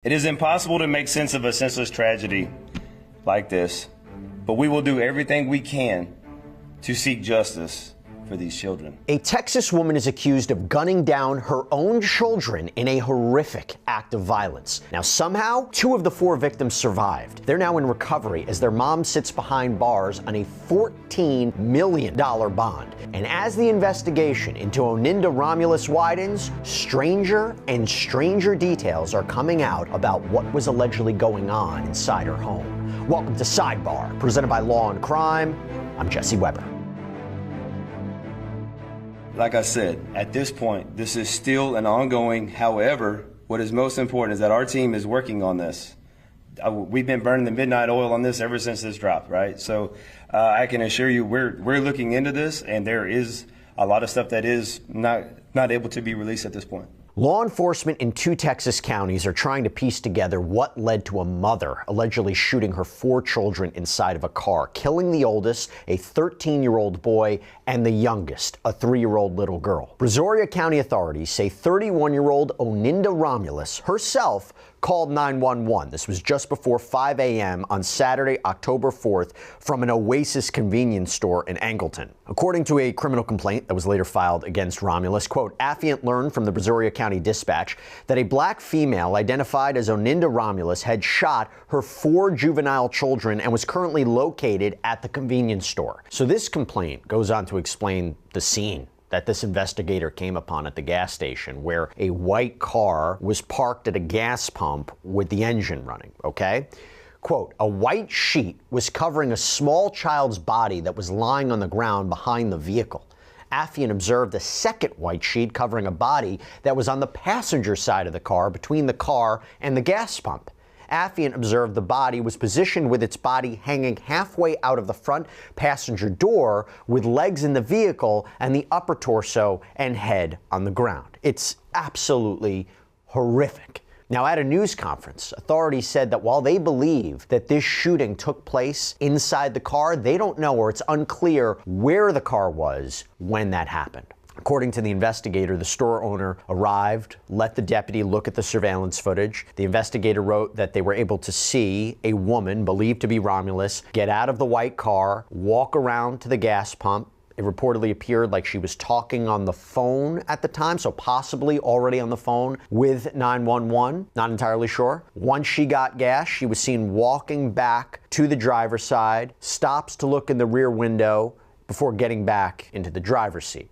It is impossible to make sense of a senseless tragedy like this, but we will do everything we can to seek justice for these children. A Texas woman is accused of gunning down her own children in a horrific act of violence. Now, somehow, 2 of the 4 victims survived. They're now in recovery as their mom sits behind bars on a $14 million bond. And as the investigation into Oninda Romulus widens, stranger and stranger details are coming out about what was allegedly going on inside her home. Welcome to Sidebar, presented by Law and Crime. I'm Jesse Weber. Like I said, at this point, this is still an ongoing. However, what is most important is that our team is working on this. We've been burning the midnight oil on this ever since this dropped, right? So I can assure you we're looking into this, and there is a lot of stuff that is not able to be released at this point. Law enforcement in 2 Texas counties are trying to piece together what led to a mother allegedly shooting her 4 children inside of a car, killing the oldest, a 13-year-old boy, and the youngest, a 3-year-old little girl. Brazoria County authorities say 31-year-old Oninda Romulus herself called 911. This was just before 5 a.m. on Saturday, October 4th, from an Oasis convenience store in Angleton. According to a criminal complaint that was later filed against Romulus, quote, Affiant learned from the Brazoria County Dispatch that a black female identified as Oninda Romulus had shot her 4 juvenile children and was currently located at the convenience store. So this complaint goes on to explain the scene that this investigator came upon at the gas station, where a white car was parked at a gas pump with the engine running, okay? Quote, a white sheet was covering a small child's body that was lying on the ground behind the vehicle. Affiant observed a second white sheet covering a body that was on the passenger side of the car between the car and the gas pump. Affiant observed the body was positioned with its body hanging halfway out of the front passenger door with legs in the vehicle and the upper torso and head on the ground. It's absolutely horrific. Now, at a news conference, authorities said that while they believe that this shooting took place inside the car, they don't know, or it's unclear where the car was when that happened. According to the investigator, the store owner arrived, let the deputy look at the surveillance footage. The investigator wrote that they were able to see a woman believed to be Romulus get out of the white car, walk around to the gas pump. It reportedly appeared like she was talking on the phone at the time, so possibly already on the phone with 911. Not entirely sure. Once she got gas, she was seen walking back to the driver's side, stops to look in the rear window before getting back into the driver's seat.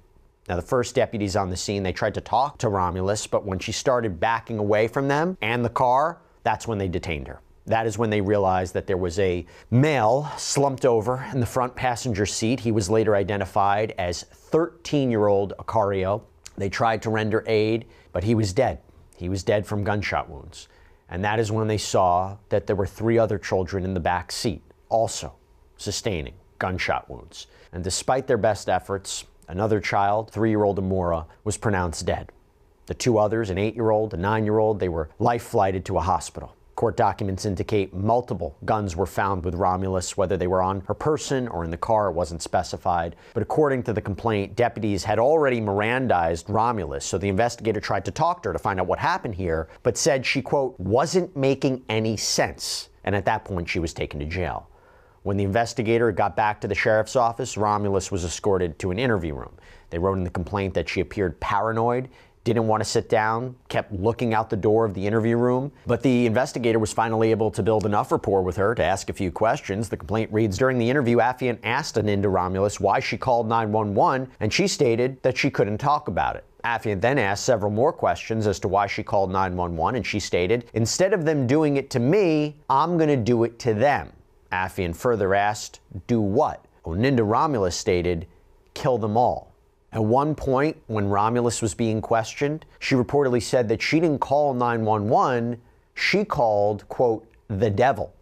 Now, the first deputies on the scene, they tried to talk to Romulus, but when she started backing away from them and the car, that's when they detained her. That is when they realized that there was a male slumped over in the front passenger seat. He was later identified as 13-year-old Acario. They tried to render aid, but he was dead. He was dead from gunshot wounds. And that is when they saw that there were 3 other children in the back seat, also sustaining gunshot wounds. And despite their best efforts, another child, 3-year-old Amora, was pronounced dead. The 2 others, an 8-year-old, a 9-year-old, they were life-flighted to a hospital. Court documents indicate multiple guns were found with Romulus, whether they were on her person or in the car, it wasn't specified. But according to the complaint, deputies had already Mirandized Romulus, so the investigator tried to talk to her to find out what happened here, but said she, quote, wasn't making any sense. And at that point, she was taken to jail. When the investigator got back to the sheriff's office, Romulus was escorted to an interview room. They wrote in the complaint that she appeared paranoid, didn't want to sit down, kept looking out the door of the interview room. But the investigator was finally able to build enough rapport with her to ask a few questions. The complaint reads, during the interview, Affiant asked Oninda Romulus why she called 911, and she stated that she couldn't talk about it. Affiant then asked several more questions as to why she called 911, and she stated, instead of them doing it to me, I'm going to do it to them. Affiant further asked, do what? Oninda Romulus stated, kill them all. At one point, when Romulus was being questioned, she reportedly said that she didn't call 911, she called, quote, the devil.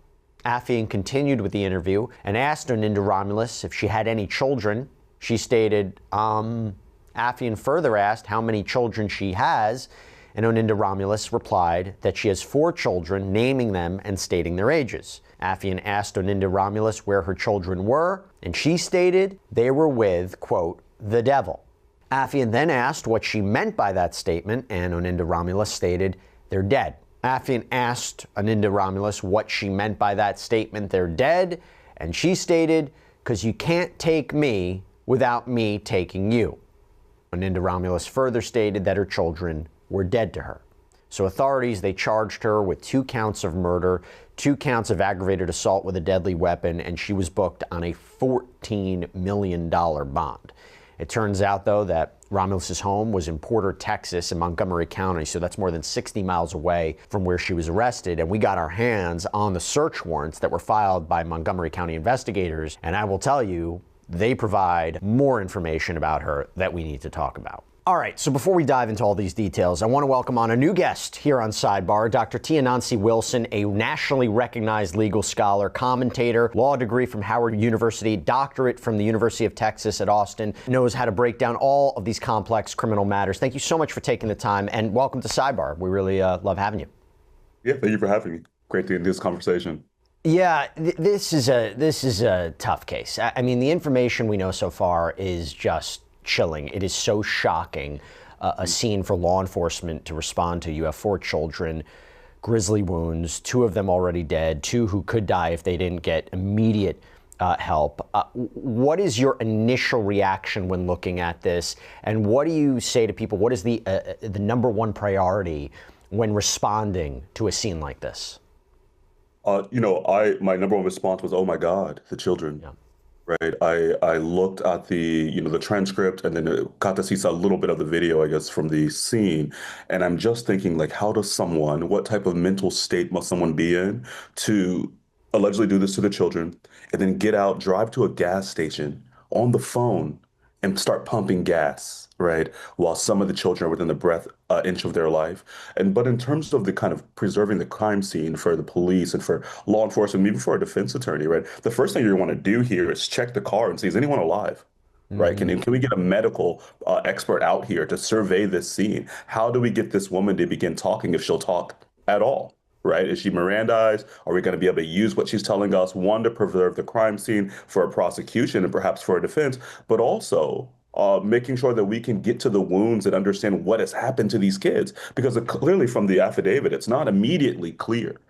Affiant continued with the interview and asked Oninda Romulus if she had any children. She stated, Affiant further asked how many children she has, and Oninda Romulus replied that she has 4 children, naming them and stating their ages. Affiant asked Oninda Romulus where her children were, and she stated they were with, quote, the devil. Affiant then asked what she meant by that statement, and Oninda Romulus stated, they're dead. Affian asked Anindya Romulus what she meant by that statement, "They're dead," and she stated, "Because you can't take me without me taking you." Anindya Romulus further stated that her children were dead to her. So authorities, they charged her with 2 counts of murder, 2 counts of aggravated assault with a deadly weapon, and she was booked on a $14 million bond. It turns out, though, that Romulus's home was in Porter, Texas, in Montgomery County, so that's more than 60 miles away from where she was arrested, and we got our hands on the search warrants that were filed by Montgomery County investigators, and I will tell you, they provide more information about her that we need to talk about. All right, so before we dive into all these details, I want to welcome on a new guest here on Sidebar, Dr. Tia Nancy Wilson, a nationally recognized legal scholar, commentator, law degree from Howard University, doctorate from the University of Texas at Austin, knows how to break down all of these complex criminal matters. Thank you so much for taking the time, and welcome to Sidebar. We really love having you. Yeah, thank you for having me. Great to end this conversation. Yeah, this is a tough case. I mean, the information we know so far is just chilling. It is so shocking, a scene for law enforcement to respond to. You have 4 children, grisly wounds, 2 of them already dead, 2 who could die if they didn't get immediate help. What is your initial reaction when looking at this, and what do you say to people? What is the number one priority when responding to a scene like this? My number one response was, "Oh my God, the children." Yeah. Right. I looked at the transcript and then got to see a little bit of the video, I guess, from the scene. And I'm just thinking, like, what type of mental state must someone be in to allegedly do this to the children and then get out, drive to a gas station on the phone and start pumping gas, right? While some of the children are within the breath inch of their life. But in terms of the kind of preserving the crime scene for the police and for law enforcement, even for a defense attorney, right? The first thing you want to do here is check the car and see, is anyone alive? Right? Can we get a medical expert out here to survey this scene? How do we get this woman to begin talking, if she'll talk at all? Right? Is she Mirandized? Are we going to be able to use what she's telling us, one, to preserve the crime scene for a prosecution and perhaps for a defense, but also making sure that we can get to the wounds and understand what has happened to these kids? Because clearly from the affidavit, it's not immediately clear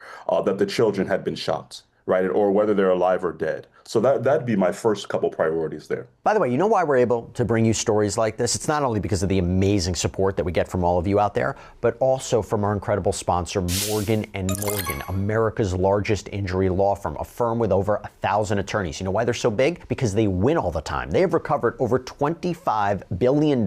that the children had been shot, right? Or whether they're alive or dead. So that'd be my first couple priorities there. By the way, you know why we're able to bring you stories like this? It's not only because of the amazing support that we get from all of you out there, but also from our incredible sponsor, Morgan & Morgan, America's largest injury law firm, a firm with over 1,000 attorneys. You know why they're so big? Because they win all the time. They have recovered over $25 billion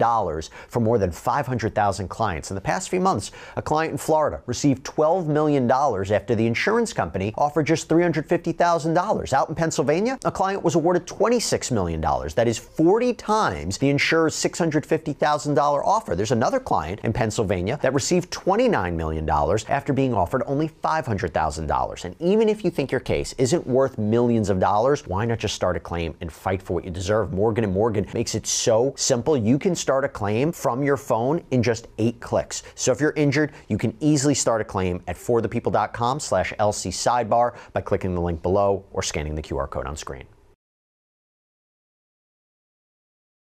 from more than 500,000 clients. In the past few months, a client in Florida received $12 million after the insurance company offered just $350,000. Out in Pennsylvania, a client was awarded $26 million. That is 40 times the insurer's $650,000 offer. There's another client in Pennsylvania that received $29 million after being offered only $500,000. And even if you think your case isn't worth millions of dollars, why not just start a claim and fight for what you deserve? Morgan & Morgan makes it so simple. You can start a claim from your phone in just 8 clicks. So if you're injured, you can easily start a claim at forthepeople.com/LC sidebar by clicking the link below or scanning the QR code on screen.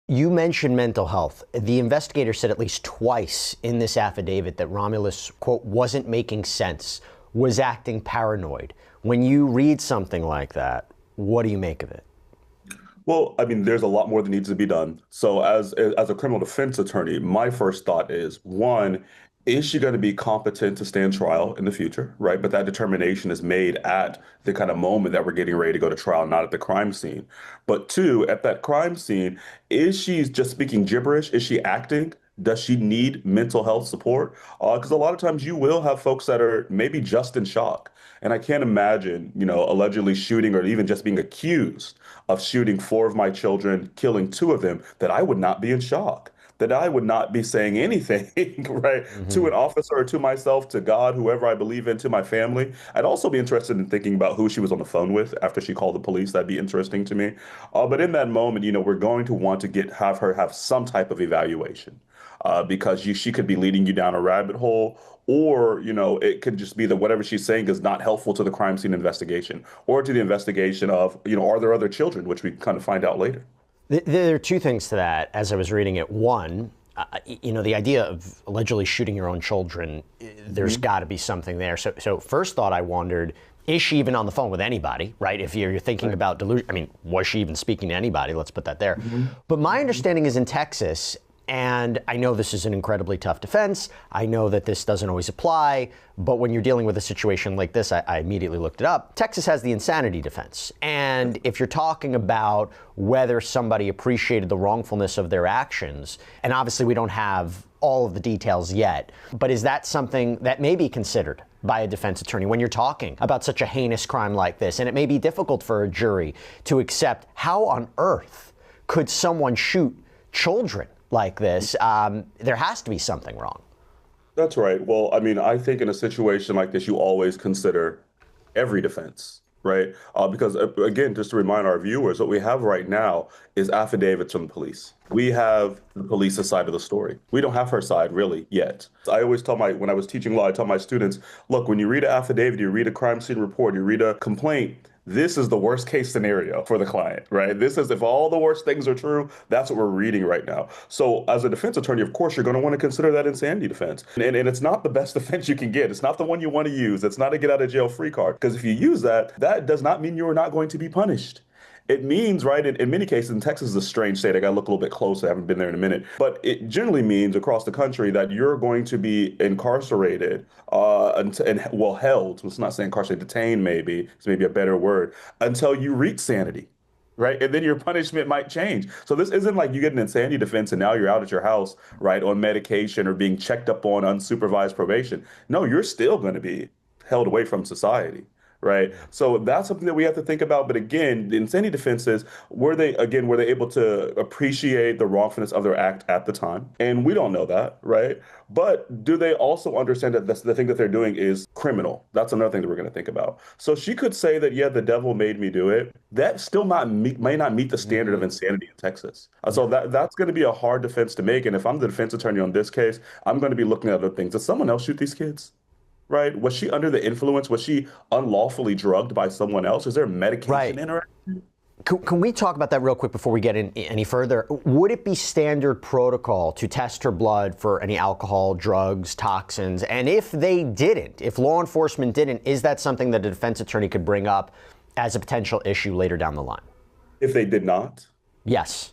You mentioned mental health. The investigator said at least twice in this affidavit that Romulus, quote, wasn't making sense, was acting paranoid. When you read something like that, what do you make of it? Well, I mean, there's a lot more that needs to be done. So as a criminal defense attorney, my first thought is, one, is she going to be competent to stand trial in the future, right? But that determination is made at the kind of moment that we're getting ready to go to trial, not at the crime scene. But 2, at that crime scene, is she just speaking gibberish? Is she acting? Does she need mental health support? Because a lot of times you will have folks that are maybe just in shock. And I can't imagine, allegedly shooting or even just being accused of shooting 4 of my children, killing 2 of them, that I would not be in shock, that I would not be saying anything, right, to an officer or to myself, to God, whoever I believe in, to my family. I'd also be interested in thinking about who she was on the phone with after she called the police. That'd be interesting to me. But in that moment, we're going to want to have her have some type of evaluation because she could be leading you down a rabbit hole. Or, it could just be that whatever she's saying is not helpful to the crime scene investigation or to the investigation of, are there other children, which we kind of find out later. There are 2 things to that as I was reading it. One, you know, the idea of allegedly shooting your own children, there's got to be something there. So first thought I wondered, is she even on the phone with anybody, right? If you're thinking about delusion, I mean, was she even speaking to anybody? Let's put that there. But my understanding is in Texas, and I know this is an incredibly tough defense. I know that this doesn't always apply, but when you're dealing with a situation like this, I immediately looked it up. Texas has the insanity defense. And if you're talking about whether somebody appreciated the wrongfulness of their actions, and obviously we don't have all of the details yet, but is that something that may be considered by a defense attorney when you're talking about such a heinous crime like this? And it may be difficult for a jury to accept, how on earth could someone shoot children like this? There has to be something wrong. That's right. Well, I mean, I think in a situation like this, you always consider every defense, right? Because again, just to remind our viewers, what we have right now is affidavits from the police. We have the police's side of the story. We don't have her side really yet. I always tell when I was teaching law, I tell my students, look, when you read an affidavit, you read a crime scene report, you read a complaint, this is the worst case scenario for the client, right? This is if all the worst things are true, that's what we're reading right now. So as a defense attorney, of course, you're going to want to consider that insanity defense. And it's not the best defense you can get. It's not the one you want to use. It's not a get out of jail free card. Because if you use that, that does not mean you are not going to be punished. It means, right, in many cases, and Texas is a strange state. I got to look a little bit closer. I haven't been there in a minute. But it generally means across the country that you're going to be incarcerated held. Let's not say incarcerated, detained maybe. It's maybe a better word, until you reach sanity. Right. And then your punishment might change. So this isn't like you get an insanity defense and now you're out at your house, right, on medication or being checked up on unsupervised probation. No, you're still going to be held away from society. Right. So that's something that we have to think about. But again, the insanity defenses, were they able to appreciate the wrongfulness of their act at the time? And we don't know that. Right. But do they also understand that the thing that they're doing is criminal? That's another thing that we're going to think about. So she could say that, yeah, the devil made me do it. That still may not meet the standard of insanity in Texas. So that's going to be a hard defense to make. And if I'm the defense attorney on this case, I'm going to be looking at other things. Did someone else shoot these kids? Right? Was she under the influence? Was she unlawfully drugged by someone else? Is there medication interaction? Can we talk about that real quick before we get in any further? Would it be standard protocol to test her blood for any alcohol, drugs, toxins? And if they didn't, if law enforcement didn't, is that something that a defense attorney could bring up as a potential issue later down the line? If they did not? Yes.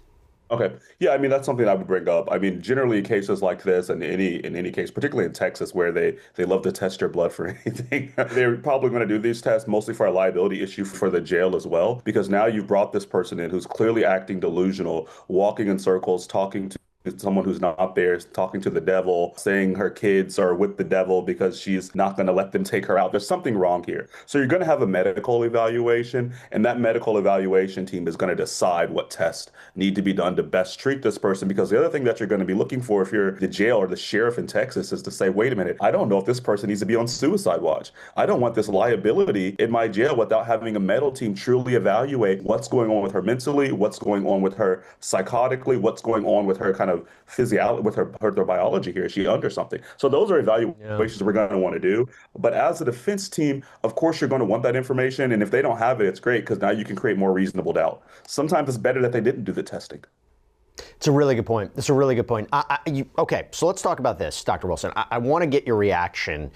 Okay. Yeah, I mean, that's something I would bring up. I mean, generally cases like this, and in any case, particularly in Texas, where they love to test your blood for anything, they're probably going to do these tests mostly for a liability issue for the jail as well, because now you've brought this person in who's clearly acting delusional, walking in circles, talking to someone who's not there, talking to the devil, saying her kids are with the devil because she's not going to let them take her out. There's something wrong here. So you're going to have a medical evaluation, and that medical evaluation team is going to decide what tests need to be done to best treat this person. Because the other thing that you're going to be looking for if you're the jail or the sheriff in Texas is to say, wait a minute, I don't know if this person needs to be on suicide watch. I don't want this liability in my jail without having a medical team truly evaluate what's going on with her mentally, what's going on with her psychotically, what's going on with her kind of physiology, with her biology here. Is she under something? So those are evaluations we're going to want to do. But as a defense team, of course, you're going to want that information. And if they don't have it, it's great, because now you can create more reasonable doubt. Sometimes it's better that they didn't do the testing. It's a really good point. It's a really good point. Okay, so let's talk about this, Dr. Wilson. I want to get your reaction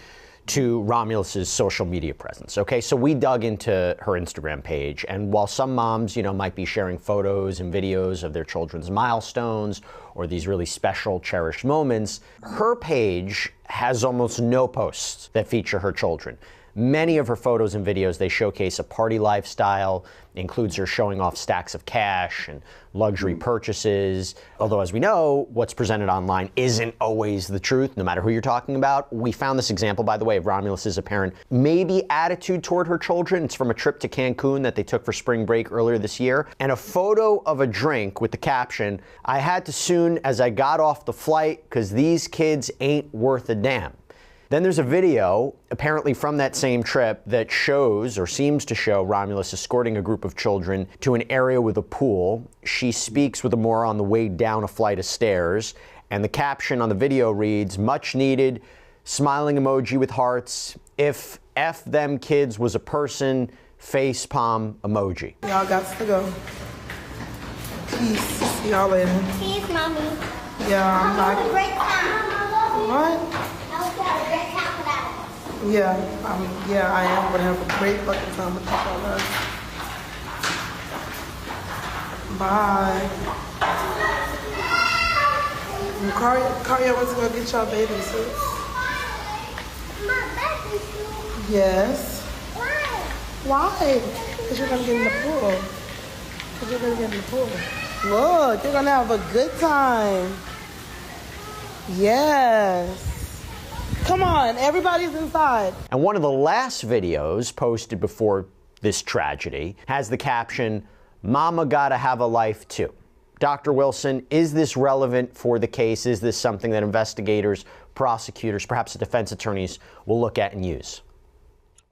to Romulus's social media presence. Okay, so we dug into her Instagram page, and while some moms, might be sharing photos and videos of their children's milestones or these really special, cherished moments, her page has almost no posts that feature her children. Many of her photos and videos, they showcase a party lifestyle, includes her showing off stacks of cash and luxury purchases. Although, as we know, what's presented online isn't always the truth, no matter who you're talking about. We found this example, by the way, of Romulus's apparent maybe attitude toward her children. It's from a trip to Cancun that they took for spring break earlier this year. And a photo of a drink with the caption, "I had to soon as I got off the flight because these kids ain't worth a damn." Then there's a video, apparently from that same trip, that shows or seems to show Romulus escorting a group of children to an area with a pool. She speaks with Amora on the way down a flight of stairs, and the caption on the video reads, "Much needed, smiling emoji with hearts. If F them kids was a person, face palm emoji." Y'all got to go. Peace. See y'all later. Peace, Mommy. Yeah, I'm Have a not. great time. What? I hope you have a great time without us. Yeah, I am gonna have a great fucking time with you fellas. Bye. And Cardia wants to go get y'all bathing suits. My baby suit. Yes. Why? Why? Because you're gonna get in the pool. Because you're gonna get in the pool. Look, you're gonna have a good time. Yes. Come on, everybody's inside. And one of the last videos posted before this tragedy has the caption, "Mama gotta have a life too." Dr. Wilson, is this relevant for the case? Is this something that investigators, prosecutors, perhaps the defense attorneys will look at and use?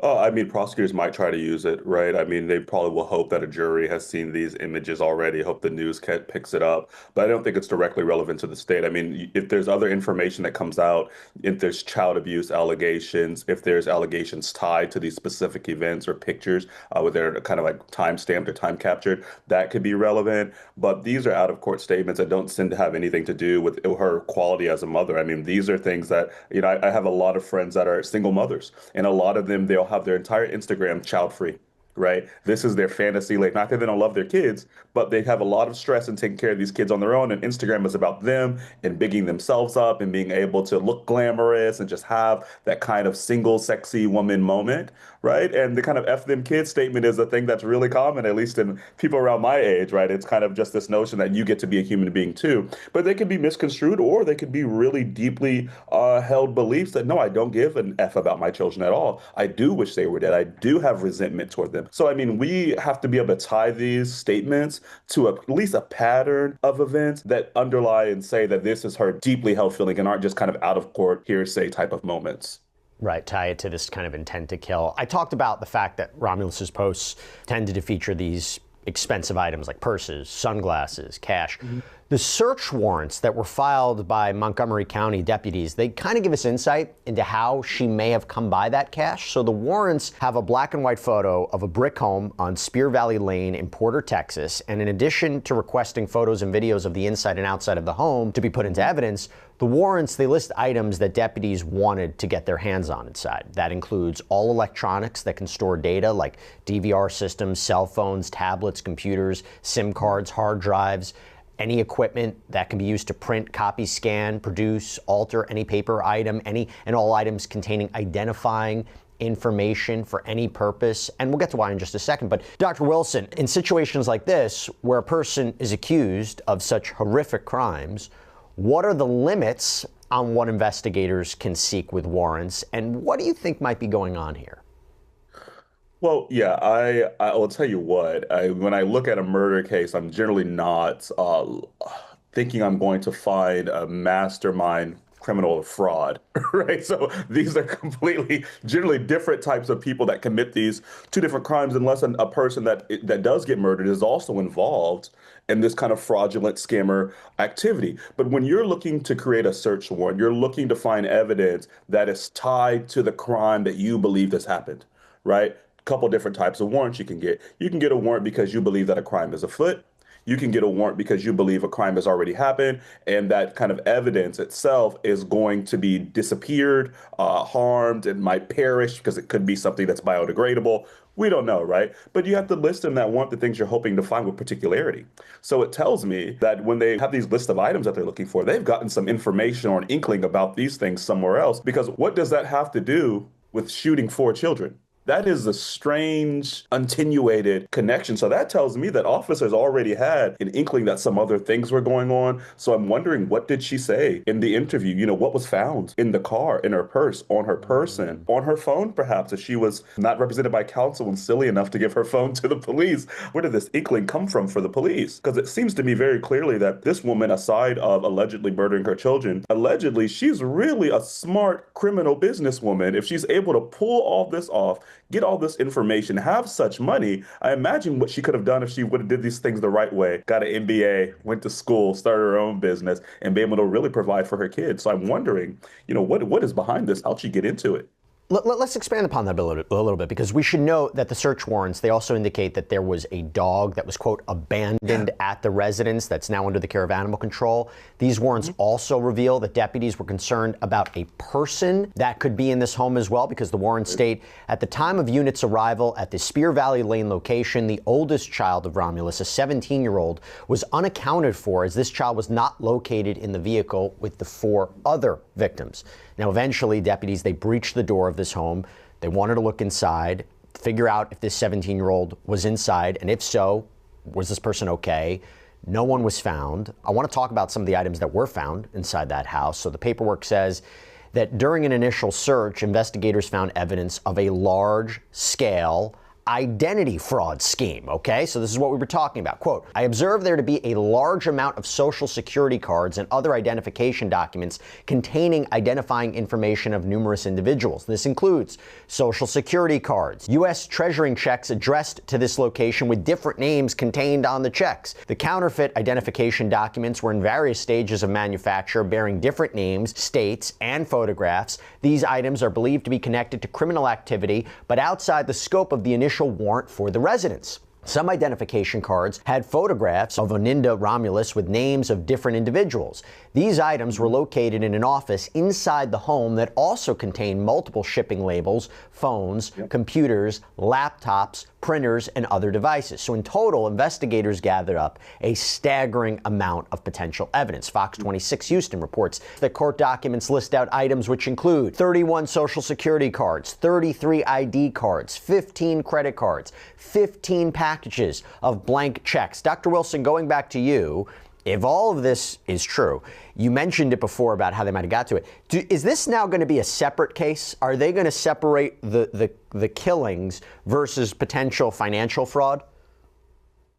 Oh, I mean, prosecutors might try to use it, right? I mean, they probably will hope that a jury has seen these images already, hope the news picks it up. But I don't think it's directly relevant to the state. I mean, if there's other information that comes out, if there's child abuse allegations, if there's allegations tied to these specific events or pictures where they're kind of like time stamped or time captured, that could be relevant. But these are out of court statements that don't seem to have anything to do with her quality as a mother. I mean, these are things that, I have a lot of friends that are single mothers, and a lot of them, they'll have their entire Instagram child free, right? This is their fantasy. Like, not that they don't love their kids, but they have a lot of stress in taking care of these kids on their own. And Instagram is about them and bigging themselves up and being able to look glamorous and just have that kind of single sexy woman moment, right? And the kind of F them kids statement is a thing that's really common, at least in people around my age, right? It's kind of just this notion that you get to be a human being too. But they can be misconstrued, or they could be really deeply held beliefs that, no, I don't give an F about my children at all. I do wish they were dead. I do have resentment toward them. So, I mean, we have to be able to tie these statements to at least a pattern of events that underlie and say that this is her deeply held feeling and aren't just kind of out of court hearsay type of moments. Right, tie it to this kind of intent to kill. I talked about the fact that Romulus's posts tended to feature these expensive items like purses, sunglasses, cash. The search warrants that were filed by Montgomery County deputies, they kind of give us insight into how she may have come by that cash. So the warrants have a black and white photo of a brick home on Spear Valley Lane in Porter, Texas. And in addition to requesting photos and videos of the inside and outside of the home to be put into evidence, the warrants, they list items that deputies wanted to get their hands on inside. That includes all electronics that can store data like DVR systems, cell phones, tablets, computers, SIM cards, hard drives, any equipment that can be used to print, copy, scan, produce, alter any paper item, any and all items containing identifying information for any purpose. And we'll get to why in just a second. But Dr. Wilson, in situations like this, where a person is accused of such horrific crimes, what are the limits on what investigators can seek with warrants? And what do you think might be going on here? Well, yeah, I will tell you what. When I look at a murder case, I'm generally not thinking I'm going to find a mastermind criminal or fraud, right? So these are completely, generally different types of people that commit these two different crimes, unless a person that does get murdered is also involved in this kind of fraudulent scammer activity. But when you're looking to create a search warrant, you're looking to find evidence that is tied to the crime that you believe has happened, right? Couple different types of warrants you can get. You can get a warrant because you believe that a crime is afoot. You can get a warrant because you believe a crime has already happened, and that kind of evidence itself is going to be disappeared, harmed, and might perish because it could be something that's biodegradable. We don't know, right? But you have to list in that warrant the things you're hoping to find with particularity. So it tells me that when they have these list of items that they're looking for, they've gotten some information or an inkling about these things somewhere else. Because what does that have to do with shooting 4 children? That is a strange, attenuated connection. So that tells me that officers already had an inkling that some other things were going on. So I'm wondering, what did she say in the interview? You know, what was found in the car, in her purse, on her person, on her phone, perhaps, if she was not represented by counsel and silly enough to give her phone to the police. Where did this inkling come from for the police? Because it seems to me very clearly that this woman, aside of allegedly murdering her children, allegedly, she's really a smart criminal businesswoman. If she's able to pull all this off, get all this information, have such money, I imagine what she could have done if she would have did these things the right way, got an MBA, went to school, started her own business, and be able to really provide for her kids. So I'm wondering, you know, what is behind this? How'd she get into it? Let's expand upon that a little bit, because we should note that the search warrants, they also indicate that there was a dog that was, quote, abandoned at the residence that's now under the care of animal control. These warrants also reveal that deputies were concerned about a person that could be in this home as well, because the warrants state at the time of unit's arrival at the Spear Valley Lane location, the oldest child of Romulus, a 17-year-old, was unaccounted for, as this child was not located in the vehicle with the 4 other victims. Now, eventually, deputies, they breached the door of this home. They wanted to look inside, figure out if this 17-year-old was inside, and if so, was this person okay? No one was found. I want to talk about some of the items that were found inside that house. So the paperwork says that during an initial search, investigators found evidence of a large-scale identity fraud scheme, okay? So this is what we were talking about. Quote, I observed there to be a large amount of social security cards and other identification documents containing identifying information of numerous individuals. This includes social security cards, U.S. treasuring checks addressed to this location with different names contained on the checks. The counterfeit identification documents were in various stages of manufacture, bearing different names, states, and photographs. These items are believed to be connected to criminal activity, but outside the scope of the initial warrant for the residence. Some identification cards had photographs of Oninda Romulus with names of different individuals. These items were located in an office inside the home that also contained multiple shipping labels, phones, computers, laptops, printers, and other devices. So in total, investigators gathered up a staggering amount of potential evidence. Fox 26 Houston reports that court documents list out items which include 31 social security cards, 33 ID cards, 15 credit cards, 15 packages of blank checks. Dr. Wilson, going back to you, if all of this is true, you mentioned it before about how they might have got to it. Is this now going to be a separate case? Are they going to separate the killings versus potential financial fraud?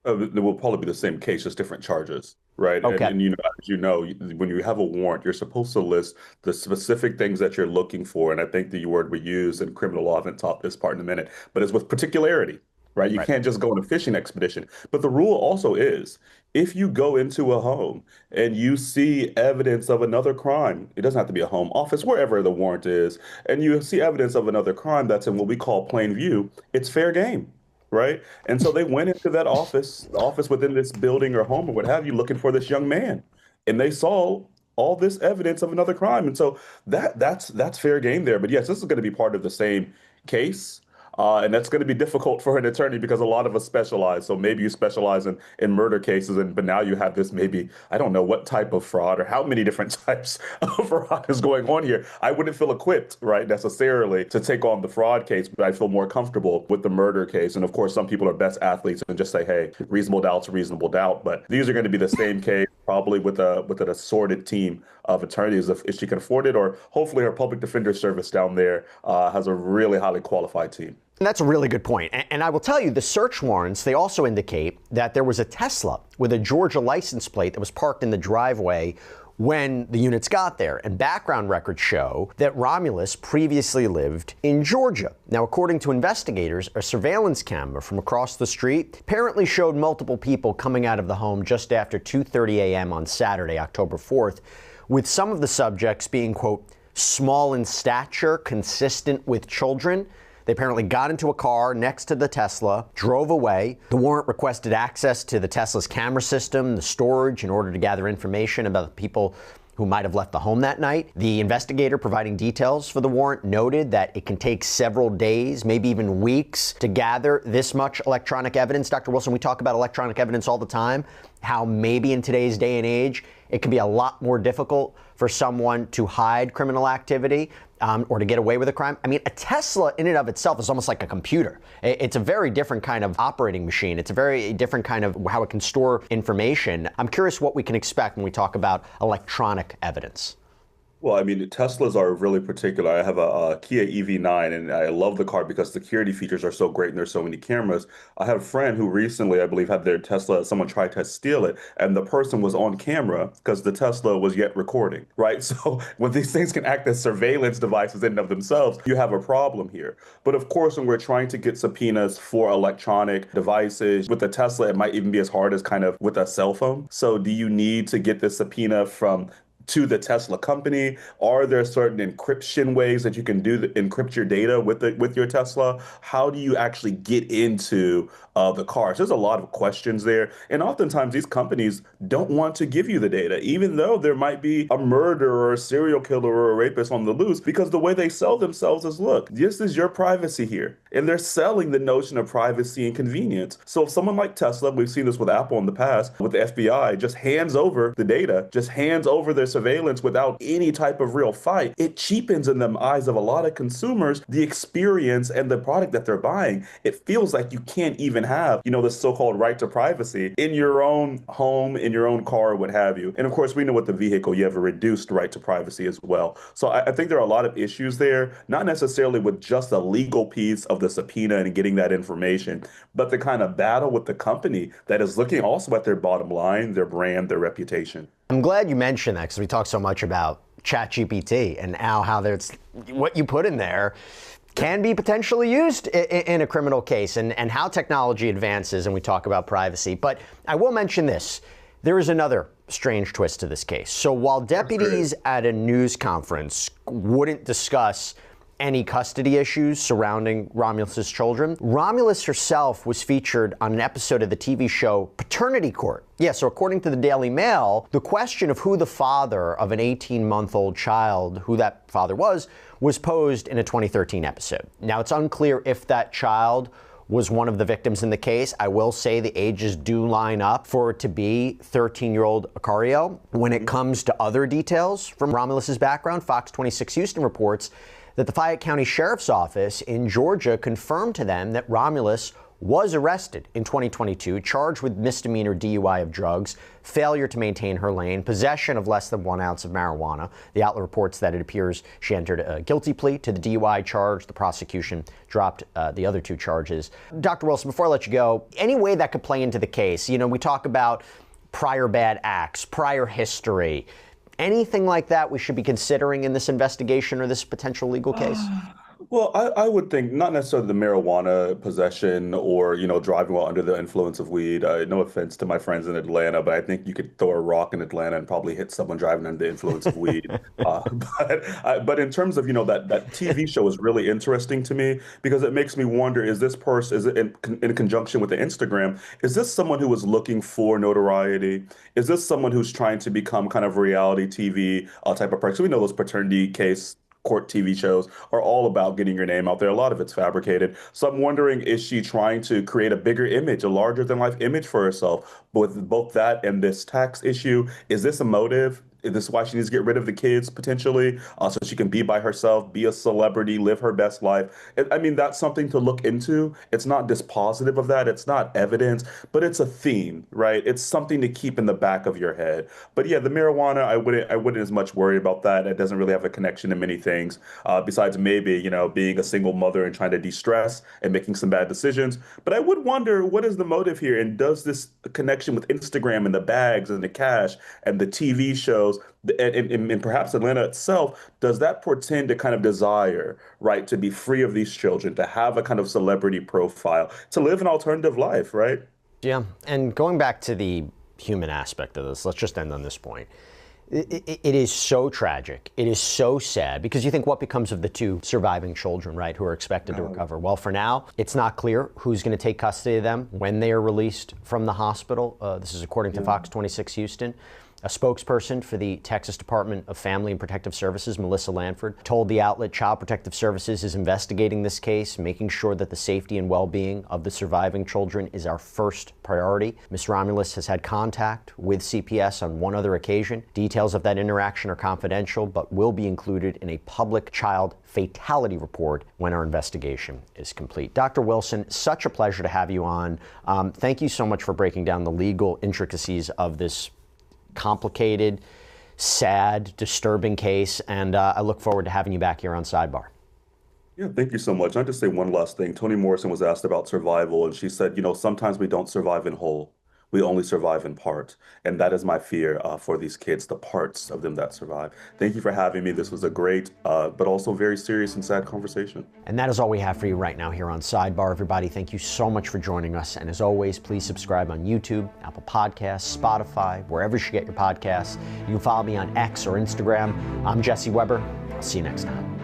It will probably be the same case, just different charges, right? Okay. And as you know, when you have a warrant, you're supposed to list the specific things that you're looking for. And I think the word we use in criminal law, I haven't taught this part in a minute, but it's with particularity, right? You can't just go on a fishing expedition. But the rule also is, if you go into a home and you see evidence of another crime, it doesn't have to be a home, office, wherever the warrant is, and you see evidence of another crime that's in what we call plain view, it's fair game, right? And so they went into that office, the office within this building or home or what have you, looking for this young man, and they saw all this evidence of another crime. And so that's fair game there. But yes, this is going to be part of the same case. And that's going to be difficult for an attorney because a lot of us specialize. So maybe you specialize in murder cases, but now you have this maybe, I don't know what type of fraud or how many different types of fraud is going on here. I wouldn't feel equipped, right, necessarily to take on the fraud case, but I feel more comfortable with the murder case. And of course, some people are best athletes and just say, hey, reasonable doubt's a reasonable doubt. But these are going to be the same case, probably with an assorted team of attorneys if she can afford it, or hopefully her public defender service down there has a really highly qualified team. And that's a really good point. And I will tell you, the search warrants, they also indicate that there was a Tesla with a Georgia license plate that was parked in the driveway when the units got there. And background records show that Romulus previously lived in Georgia. Now, according to investigators, a surveillance camera from across the street apparently showed multiple people coming out of the home just after 2:30 a.m. on Saturday, October 4th, with some of the subjects being, quote, small in stature, consistent with children. They apparently got into a car next to the Tesla, drove away. The warrant requested access to the Tesla's camera system, the storage, in order to gather information about the people who might have left the home that night. The investigator providing details for the warrant noted that it can take several days, maybe even weeks, to gather this much electronic evidence. Dr. Wilson, we talk about electronic evidence all the time, how maybe in today's day and age, it can be a lot more difficult for someone to hide criminal activity or to get away with a crime. I mean, a Tesla in and of itself is almost like a computer. It's a very different kind of operating machine. It's a very different kind of how it can store information. I'm curious what we can expect when we talk about electronic evidence. Well, I mean, Teslas are really particular. I have a Kia EV9, and I love the car because the security features are so great and there's so many cameras. I have a friend who recently, I believe, had their Tesla, someone tried to steal it, and the person was on camera because the Tesla was yet recording, right? So when these things can act as surveillance devices in and of themselves, you have a problem here. But of course, when we're trying to get subpoenas for electronic devices, with the Tesla, it might even be as hard as kind of with a cell phone. So do you need to get this subpoena from to the Tesla company? Are there certain encryption ways that you can encrypt your data with your Tesla? How do you actually get into the cars? There's a lot of questions there, and oftentimes these companies don't want to give you the data, even though there might be a murderer or a serial killer or a rapist on the loose, because the way they sell themselves is, look, this is your privacy here, and they're selling the notion of privacy and convenience. So if someone like Tesla, we've seen this with Apple in the past, with the FBI, just hands over the data, just hands over their surveillance without any type of real fight, it cheapens in the eyes of a lot of consumers the experience and the product that they're buying. It feels like you can't even have, the so-called right to privacy in your own home, in your own car, what have you. And of course, we know with the vehicle, you have a reduced right to privacy as well. So I think there are a lot of issues there, not necessarily with just a legal piece of the subpoena and getting that information, but the kind of battle with the company that is looking also at their bottom line, their brand, their reputation. I'm glad you mentioned that because we talk so much about ChatGPT and now how there's what you put in there can be potentially used in a criminal case and how technology advances, and we talk about privacy. But I will mention this. There is another strange twist to this case. So while deputies at a news conference wouldn't discuss any custody issues surrounding Romulus's children, Romulus herself was featured on an episode of the TV show Paternity Court. Yeah, so according to the Daily Mail, the question of who the father of an 18-month-old child, who that father was posed in a 2013 episode. Now, it's unclear if that child was one of the victims in the case. I will say the ages do line up for it to be 13-year-old Acario. When it comes to other details from Romulus's background, Fox 26 Houston reports that the Fayette County Sheriff's Office in Georgia confirmed to them that Romulus was arrested in 2022, charged with misdemeanor DUI of drugs, failure to maintain her lane, possession of less than 1 ounce of marijuana. The outlet reports that it appears she entered a guilty plea to the DUI charge. The prosecution dropped the other 2 charges. Dr. Wilson, before I let you go, any way that could play into the case? We talk about prior bad acts, prior history. Anything like that we should be considering in this investigation or this potential legal case? Well, I would think not necessarily the marijuana possession or, driving while under the influence of weed. No offense to my friends in Atlanta, but I think you could throw a rock in Atlanta and probably hit someone driving under the influence of weed. But in terms of, that TV show is really interesting to me because it makes me wonder, is this person, is it in conjunction with the Instagram, is this someone who is looking for notoriety? Is this someone who's trying to become kind of reality TV type of person? So we know those paternity case court TV shows are all about getting your name out there. A lot of it's fabricated. So I'm wondering, is she trying to create a bigger image, a larger than life image for herself? But with both that and this tax issue, is this a motive? Is this why she needs to get rid of the kids potentially so she can be by herself, be a celebrity, live her best life? I mean, that's something to look into. It's not dispositive of that. It's not evidence, but it's a theme, right? It's something to keep in the back of your head. But yeah, the marijuana, I wouldn't as much worry about that. It doesn't really have a connection to many things besides maybe, being a single mother and trying to de-stress and making some bad decisions. But I would wonder, what is the motive here? And does this connection with Instagram and the bags and the cash and the TV shows and perhaps Atlanta itself, does that portend a kind of desire, right, to be free of these children, to have a kind of celebrity profile, to live an alternative life, right? Yeah, and going back to the human aspect of this, let's just end on this point. It is so tragic. It is so sad because you think, what becomes of the 2 surviving children, right, who are expected to recover? Well, for now, it's not clear who's going to take custody of them when they are released from the hospital. This is according to Fox 26 Houston. A spokesperson for the Texas Department of Family and Protective Services, Melissa Lanford, told the outlet Child Protective Services is investigating this case, making sure that the safety and well-being of the surviving children is our first priority. Ms. Romulus has had contact with CPS on 1 other occasion. Details of that interaction are confidential, but will be included in a public child fatality report when our investigation is complete. Dr. Wilson, such a pleasure to have you on. Thank you so much for breaking down the legal intricacies of this complicated, sad, disturbing case, and I look forward to having you back here on Sidebar. Yeah, thank you so much. I'll just say one last thing. Toni Morrison was asked about survival, and she said, sometimes we don't survive in whole. we only survive in part. And that is my fear for these kids, the parts of them that survive. Thank you for having me. This was a great, but also very serious and sad conversation. And that is all we have for you right now here on Sidebar, everybody. Thank you so much for joining us. And as always, please subscribe on YouTube, Apple Podcasts, Spotify, wherever you get your podcasts. You can follow me on X or Instagram. I'm Jesse Weber. I'll see you next time.